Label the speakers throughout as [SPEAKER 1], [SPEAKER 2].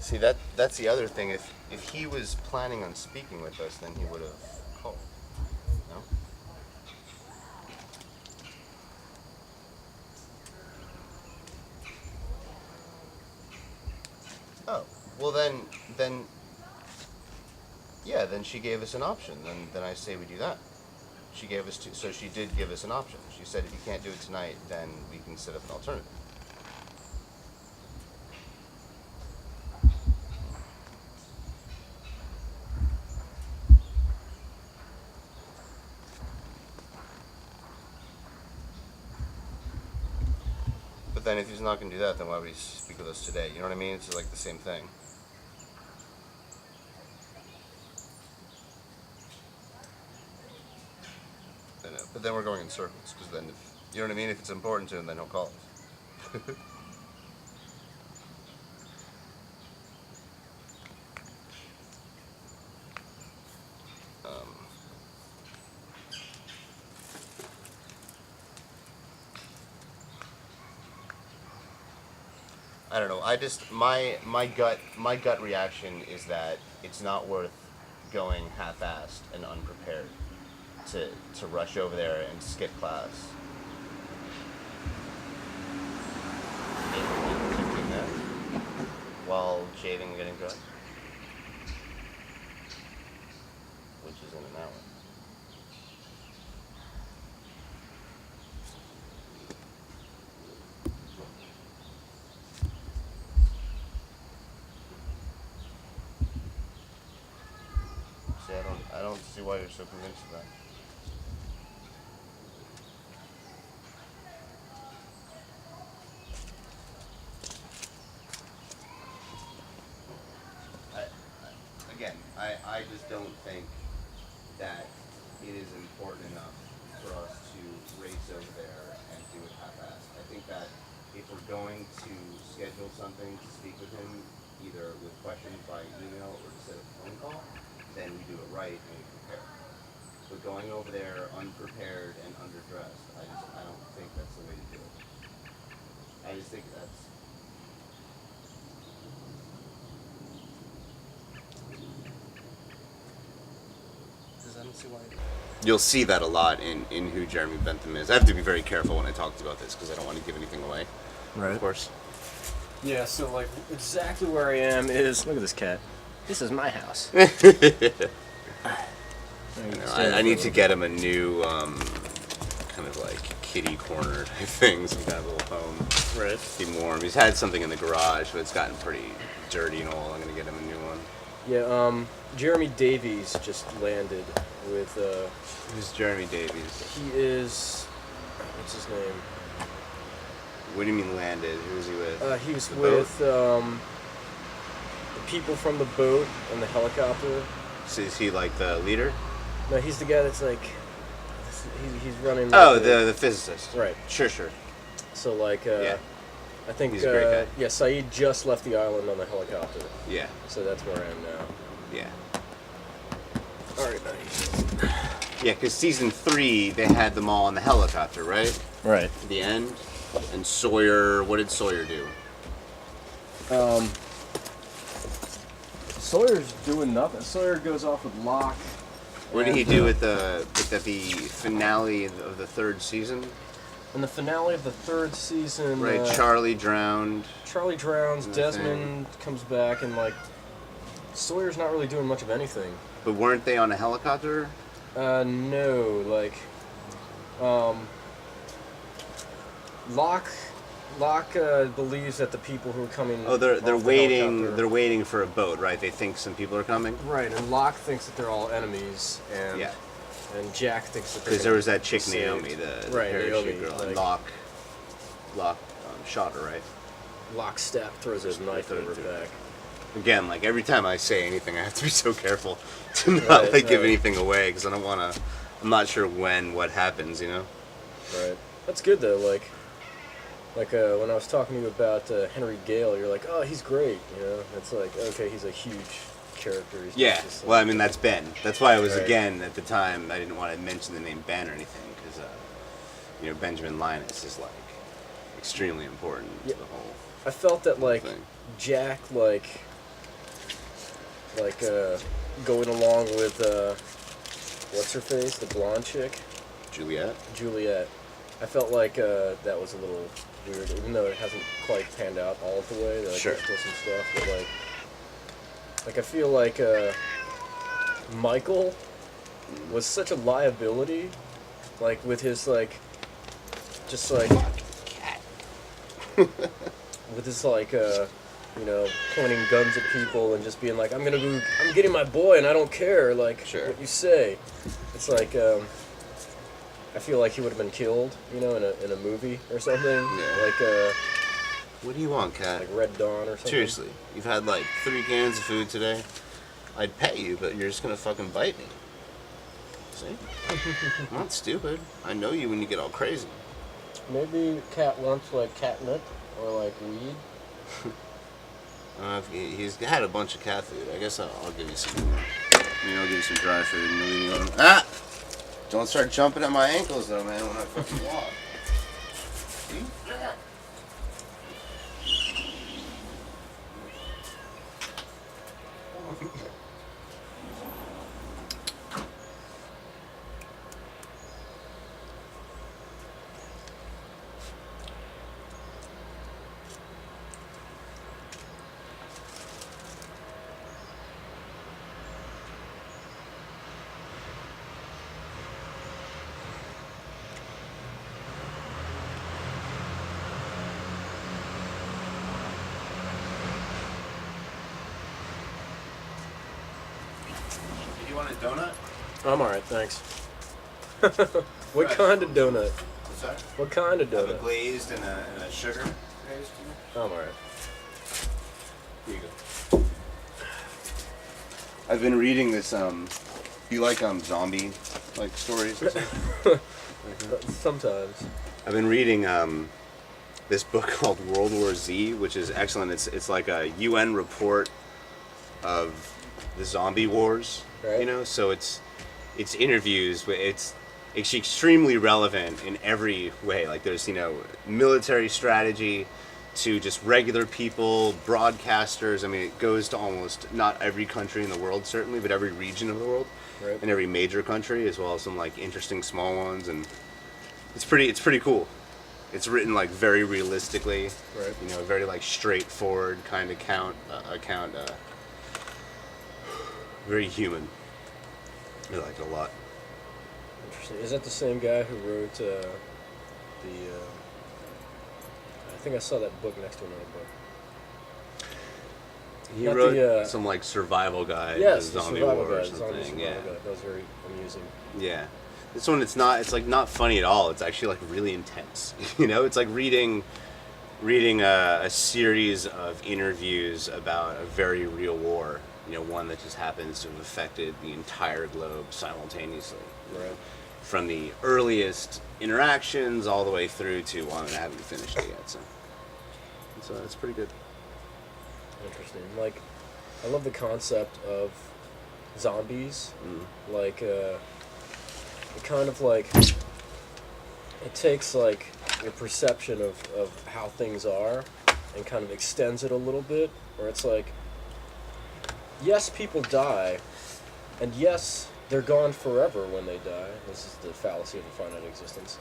[SPEAKER 1] See, that's the other thing. If he was planning on speaking with us, then he would have called. No? Oh, well then yeah, then she gave us an option. Then I say we do that. She gave us so she did give us an option. She said if you can't do it tonight, then we can set up an alternative. But then if he's not going to do that, then why would he speak with us today? You know what I mean? It's like the same thing. I know. But then we're going in circles, because then, if, you know what I mean? If it's important to him, then he'll call us. um, I don't know. I just my gut reaction is that it's not worth going half-assed and unprepared to rush over there and skip class. 15 minutes while shaving and getting dressed, which is in an hour. See, I don't see why you're so convinced of that. Again, I just don't think that it is important enough for us to race over there and do it half-assed. I think that if we're going to schedule something to speak with him, either with questions by email or to set up a phone call, then we do it right and we prepare. But going over there unprepared and underdressed, I don't think that's the way to do it. I just think that's. I don't see why. You'll see that a lot in who Jeremy Bentham is. I have to be very careful when I talk about this because I don't want to give anything away.
[SPEAKER 2] Right.
[SPEAKER 1] Of course.
[SPEAKER 2] Yeah, so like exactly where I am is, look at this cat. This is my house.
[SPEAKER 1] I need to get him a new kind of like kitty corner type thing, some kind of little home.
[SPEAKER 2] Right.
[SPEAKER 1] Keep him warm. He's had something in the garage, but it's gotten pretty dirty and old. I'm gonna get him a new one.
[SPEAKER 2] Yeah, Jeremy Davies just landed with,
[SPEAKER 1] Who's Jeremy Davies?
[SPEAKER 2] he is, what's his name?
[SPEAKER 1] What do you mean landed? Who was he with?
[SPEAKER 2] He was
[SPEAKER 1] The
[SPEAKER 2] with,
[SPEAKER 1] boat?
[SPEAKER 2] the people from the boat and the helicopter.
[SPEAKER 1] So is he like the leader?
[SPEAKER 2] No, he's the guy that's like, he's running.
[SPEAKER 1] Oh,
[SPEAKER 2] like
[SPEAKER 1] the physicist.
[SPEAKER 2] Right.
[SPEAKER 1] Sure.
[SPEAKER 2] So like,
[SPEAKER 1] Yeah.
[SPEAKER 2] I think,
[SPEAKER 1] He's a great guy.
[SPEAKER 2] yeah, Saeed just left the island on the helicopter.
[SPEAKER 1] Yeah.
[SPEAKER 2] So that's where I am now.
[SPEAKER 1] Yeah.
[SPEAKER 2] Alright, buddy.
[SPEAKER 1] Yeah, because season 3, they had them all on the helicopter, right?
[SPEAKER 2] Right.
[SPEAKER 1] At the end. And Sawyer, what did Sawyer do?
[SPEAKER 2] Sawyer's doing nothing. Sawyer goes off with Locke.
[SPEAKER 1] What did he do with the finale of the 3rd season?
[SPEAKER 2] In the finale of the 3rd season,
[SPEAKER 1] Right, Charlie drowned.
[SPEAKER 2] Charlie drowns,
[SPEAKER 1] And
[SPEAKER 2] Desmond comes back, and like Sawyer's not really doing much of anything.
[SPEAKER 1] But weren't they on a helicopter?
[SPEAKER 2] No, like Locke believes that the people who are coming.
[SPEAKER 1] Oh, they're
[SPEAKER 2] off the
[SPEAKER 1] waiting.
[SPEAKER 2] helicopter-
[SPEAKER 1] They're waiting for a boat, right? They think some people are coming.
[SPEAKER 2] Right, and Locke thinks that they're all enemies, and
[SPEAKER 1] Yeah.
[SPEAKER 2] and Jack thinks that they're
[SPEAKER 1] Because there
[SPEAKER 2] gonna
[SPEAKER 1] was that
[SPEAKER 2] be
[SPEAKER 1] chick
[SPEAKER 2] saved.
[SPEAKER 1] Naomi, the
[SPEAKER 2] right,
[SPEAKER 1] parachute
[SPEAKER 2] Naomi,
[SPEAKER 1] girl, and
[SPEAKER 2] like,
[SPEAKER 1] Locke shot her, right?
[SPEAKER 2] Locke throws his knife
[SPEAKER 1] throw it
[SPEAKER 2] over her
[SPEAKER 1] through.
[SPEAKER 2] back.
[SPEAKER 1] Again, like every time I say anything, I have to be so careful to not
[SPEAKER 2] Right,
[SPEAKER 1] give
[SPEAKER 2] right.
[SPEAKER 1] anything away because I don't want to. I'm not sure what happens, you know.
[SPEAKER 2] Right. That's good though. Like when I was talking to you about Henry Gale, you're like, oh, he's great. You know, it's like, okay, he's a huge character. He's
[SPEAKER 1] Yeah.
[SPEAKER 2] just,
[SPEAKER 1] Well, I mean that's Ben. That's why I was
[SPEAKER 2] Right.
[SPEAKER 1] again at the time I didn't want to mention the name Ben or anything because Benjamin Linus is like extremely important
[SPEAKER 2] Yeah.
[SPEAKER 1] to the whole
[SPEAKER 2] I felt that like
[SPEAKER 1] thing.
[SPEAKER 2] Jack like going along with what's her face, the blonde chick,
[SPEAKER 1] Juliet.
[SPEAKER 2] Juliet. I felt like that was a little weird, even though it hasn't quite panned out all of the way. Like,
[SPEAKER 1] Sure.
[SPEAKER 2] there's still some stuff, but like I feel like Michael was such a liability, like with his like, just like with his like pointing guns at people and just being like, I'm getting my boy and I don't care like
[SPEAKER 1] Sure.
[SPEAKER 2] what you say. It's like I feel like he would have been killed, in a movie or something.
[SPEAKER 1] Yeah.
[SPEAKER 2] Like
[SPEAKER 1] What do you want, Kat?
[SPEAKER 2] like Red Dawn or something.
[SPEAKER 1] Seriously, you've had like 3 cans of food today. I'd pet you, but you're just gonna fucking bite me. See? I'm not stupid. I know you when you get all crazy.
[SPEAKER 2] Maybe Cat wants like catnip or like weed.
[SPEAKER 1] He's had a bunch of cat food. I guess I'll give you some. I'll give you some dry food and you'll leave me alone. Ah! Don't start jumping at my ankles though, man, when I fucking walk. See? You want a donut?
[SPEAKER 2] I'm alright, thanks. What kind of donut?
[SPEAKER 1] What's that?
[SPEAKER 2] What kind of
[SPEAKER 1] I have a
[SPEAKER 2] donut?
[SPEAKER 1] glazed and a sugar glazed.
[SPEAKER 2] I'm alright.
[SPEAKER 1] Here you go. I've been reading this. Do you like zombie like stories? And stuff?
[SPEAKER 2] Sometimes.
[SPEAKER 1] I've been reading this book called World War Z, which is excellent. It's like a UN report of the zombie wars.
[SPEAKER 2] Right.
[SPEAKER 1] So it's interviews. It's extremely relevant in every way. Like there's military strategy to just regular people, broadcasters. I mean, it goes to almost not every country in the world, certainly, but every region of the world,
[SPEAKER 2] Right.
[SPEAKER 1] and every major country, as well as some like interesting small ones. And it's pretty cool. It's written like very realistically,
[SPEAKER 2] Right.
[SPEAKER 1] Very like straightforward kind of account. Very human. I like it a lot.
[SPEAKER 2] Interesting. Is that the same guy who wrote the? I think I saw that book next to another book.
[SPEAKER 1] He
[SPEAKER 2] Not
[SPEAKER 1] wrote
[SPEAKER 2] the,
[SPEAKER 1] some like survival guide
[SPEAKER 2] Yes,
[SPEAKER 1] to
[SPEAKER 2] the
[SPEAKER 1] zombie
[SPEAKER 2] survival
[SPEAKER 1] war or
[SPEAKER 2] guide. Zombie
[SPEAKER 1] something.
[SPEAKER 2] survival
[SPEAKER 1] Yeah.
[SPEAKER 2] guide. That was very amusing.
[SPEAKER 1] Yeah. This one, it's like not funny at all. It's actually like really intense. It's like reading a series of interviews about a very real war. One that just happens to have affected the entire globe simultaneously.
[SPEAKER 2] Right.
[SPEAKER 1] From the earliest interactions all the way through to one that I haven't finished it yet. So it's pretty good.
[SPEAKER 2] Interesting. Like, I love the concept of zombies. Like, it kind of like, it takes like your perception of how things are and kind of extends it a little bit, where it's like, yes, people die, and yes, they're gone forever when they die. This is the fallacy of the finite existence.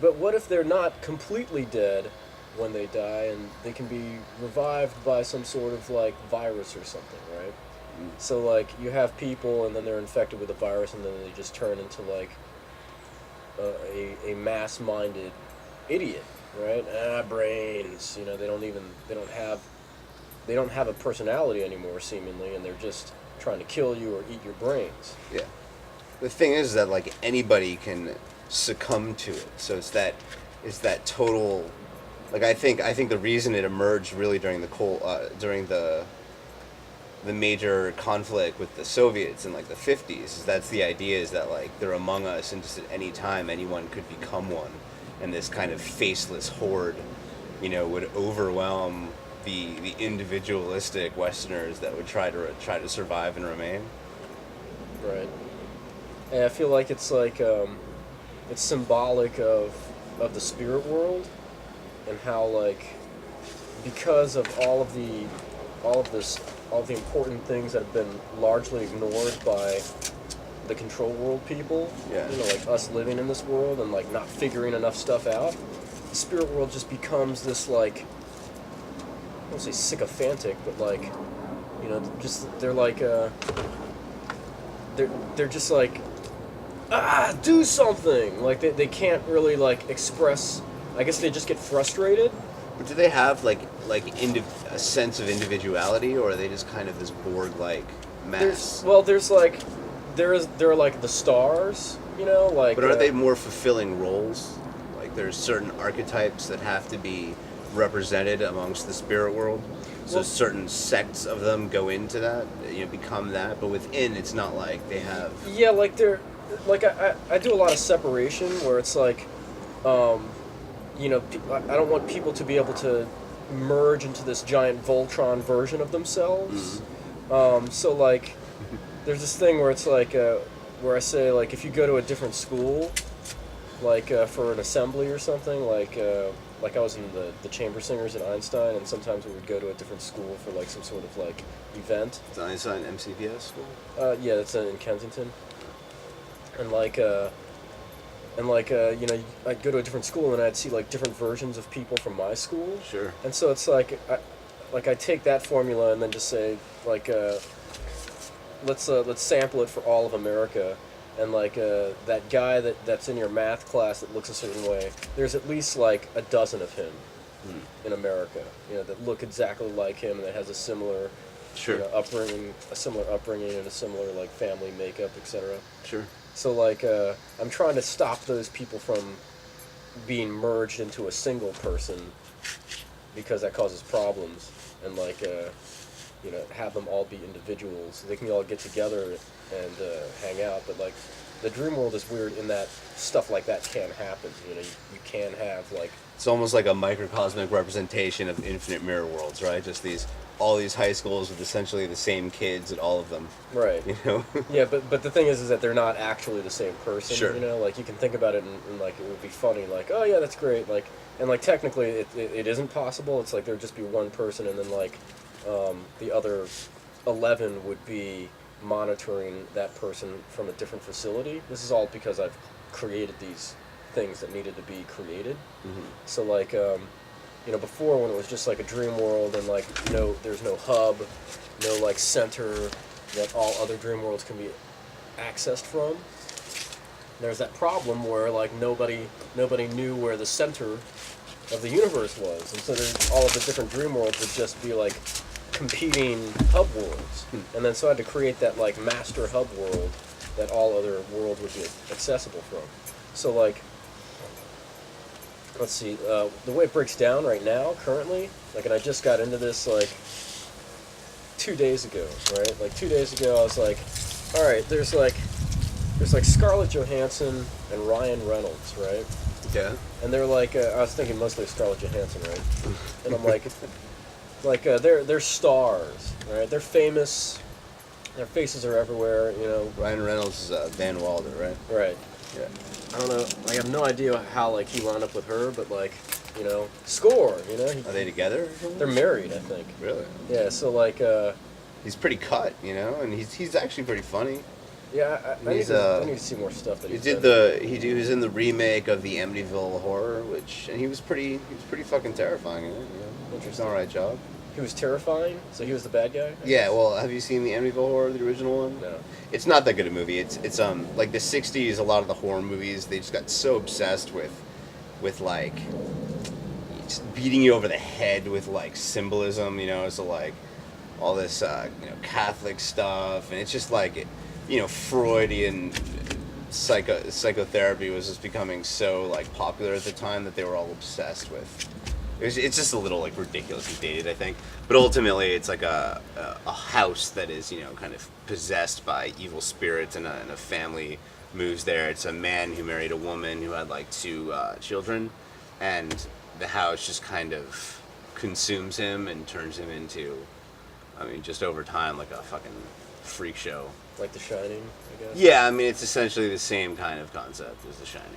[SPEAKER 2] But what if they're not completely dead when they die, and they can be revived by some sort of like virus or something, right? So like you have people, and then they're infected with a virus, and then they just turn into like a mass-minded idiot, right? Brains. They don't have a personality anymore, seemingly, and they're just trying to kill you or eat your brains.
[SPEAKER 1] Yeah. The thing is that like anybody can succumb to it. So it's that total. Like I think the reason it emerged really during the major conflict with the Soviets in like the 50s is that's the idea is that like they're among us and just at any time anyone could become one, and this kind of faceless horde, would overwhelm the individualistic Westerners that would try to survive and remain.
[SPEAKER 2] Right. And I feel like it's like it's symbolic of the spirit world, and how like because of all of the all of the important things that have been largely ignored by the control world people.
[SPEAKER 3] Yeah.
[SPEAKER 2] You know, like us living in this world and like not figuring enough stuff out. The spirit world just becomes this like, I won't say sycophantic, but like, you know, just they're like they're just like, do something. Like they can't really like express. I guess they just get frustrated.
[SPEAKER 3] But do they have like a sense of individuality, or are they just kind of this Borg-like mass?
[SPEAKER 2] There are like the stars, you know, like.
[SPEAKER 3] But are they more fulfilling roles? Like there's certain archetypes that have to be represented amongst the spirit world. So certain sects of them go into that, become that. But within, it's not like they have.
[SPEAKER 2] Yeah, like they're like I do a lot of separation where it's like, you know, I don't want people to be able to merge into this giant Voltron version of themselves.
[SPEAKER 3] Mm-hmm.
[SPEAKER 2] So like, there's this thing where it's like, where I say like, if you go to a different school, like for an assembly or something, like I was in the chamber singers at Einstein, and sometimes we would go to a different school for like some sort of like event.
[SPEAKER 3] Is Einstein MCPS school?
[SPEAKER 2] Yeah, it's in Kensington, and you know, I'd go to a different school and I'd see like different versions of people from my school.
[SPEAKER 3] Sure.
[SPEAKER 2] And so it's like, I take that formula and then just say like, let's sample it for all of America, and like that guy that's in your math class that looks a certain way. There's at least like a dozen of him in America, you know, that look exactly like him and that has a similar,
[SPEAKER 3] Sure.
[SPEAKER 2] you know, upbringing and a similar like family makeup, etc.
[SPEAKER 3] Sure.
[SPEAKER 2] So like I'm trying to stop those people from being merged into a single person, because that causes problems, and like you know, have them all be individuals. They can all get together and hang out, but like the dream world is weird in that stuff like that can happen. You know, you can have like.
[SPEAKER 3] It's almost like a microcosmic representation of infinite mirror worlds, right? Just all these high schools with essentially the same kids at all of them.
[SPEAKER 2] Right.
[SPEAKER 3] You know?
[SPEAKER 2] Yeah, but the thing is that they're not actually the same person.
[SPEAKER 3] Sure.
[SPEAKER 2] You know, like you can think about it and like it would be funny, like, oh yeah, that's great, like, and like technically it isn't possible. It's like there'd just be one person, and then like the other 11 would be monitoring that person from a different facility. This is all because I've created these things that needed to be created.
[SPEAKER 3] Mm-hmm.
[SPEAKER 2] So like, you know, before when it was just like a dream world and like there's no hub, no like center that all other dream worlds can be accessed from. There's that problem where like nobody knew where the center of the universe was, and so there's all of the different dream worlds would just be like competing hub worlds. And then so I had to create that like master hub world that all other worlds would be accessible from. So like, let's see, the way it breaks down right now, currently, like, and I just got into this like 2 days ago, right? Like 2 days ago, I was like, all right, there's like Scarlett Johansson and Ryan Reynolds, right?
[SPEAKER 3] Yeah.
[SPEAKER 2] And they're like, I was thinking mostly of Scarlett Johansson, right? And I'm like, they're stars, right? They're famous. Their faces are everywhere, you know.
[SPEAKER 3] Ryan Reynolds is Van Wilder, right?
[SPEAKER 2] Right.
[SPEAKER 3] Yeah.
[SPEAKER 2] I don't know. I have no idea how like he wound up with her, but like, you know, score. You know.
[SPEAKER 3] Are they together?
[SPEAKER 2] They're married, I think.
[SPEAKER 3] Really?
[SPEAKER 2] Yeah. So like.
[SPEAKER 3] He's pretty cut, you know, and he's actually pretty funny.
[SPEAKER 2] Yeah, I need to see more stuff that
[SPEAKER 3] he
[SPEAKER 2] he's
[SPEAKER 3] did.
[SPEAKER 2] done.
[SPEAKER 3] He was in the remake of the Amityville Horror, and he was pretty fucking terrifying in it. You know? Interesting. All right job.
[SPEAKER 2] He was terrifying, so he was the bad guy?
[SPEAKER 3] Yeah, well, have you seen the Amityville Horror, the original one?
[SPEAKER 2] No.
[SPEAKER 3] It's not that good a movie. It's like the 60s, a lot of the horror movies, they just got so obsessed with like just beating you over the head with like symbolism, you know, so like all this you know, Catholic stuff, and it's just like, you know, Freudian psychotherapy was just becoming so like popular at the time that they were all obsessed with. It's just a little like ridiculously dated, I think. But ultimately, it's like a house that is, you know, kind of possessed by evil spirits, and a family moves there. It's a man who married a woman who had like 2 children, and the house just kind of consumes him and turns him into, I mean, just over time, like a fucking freak show.
[SPEAKER 2] Like The Shining, I guess?
[SPEAKER 3] Yeah, I mean, it's essentially the same kind of concept as The Shining.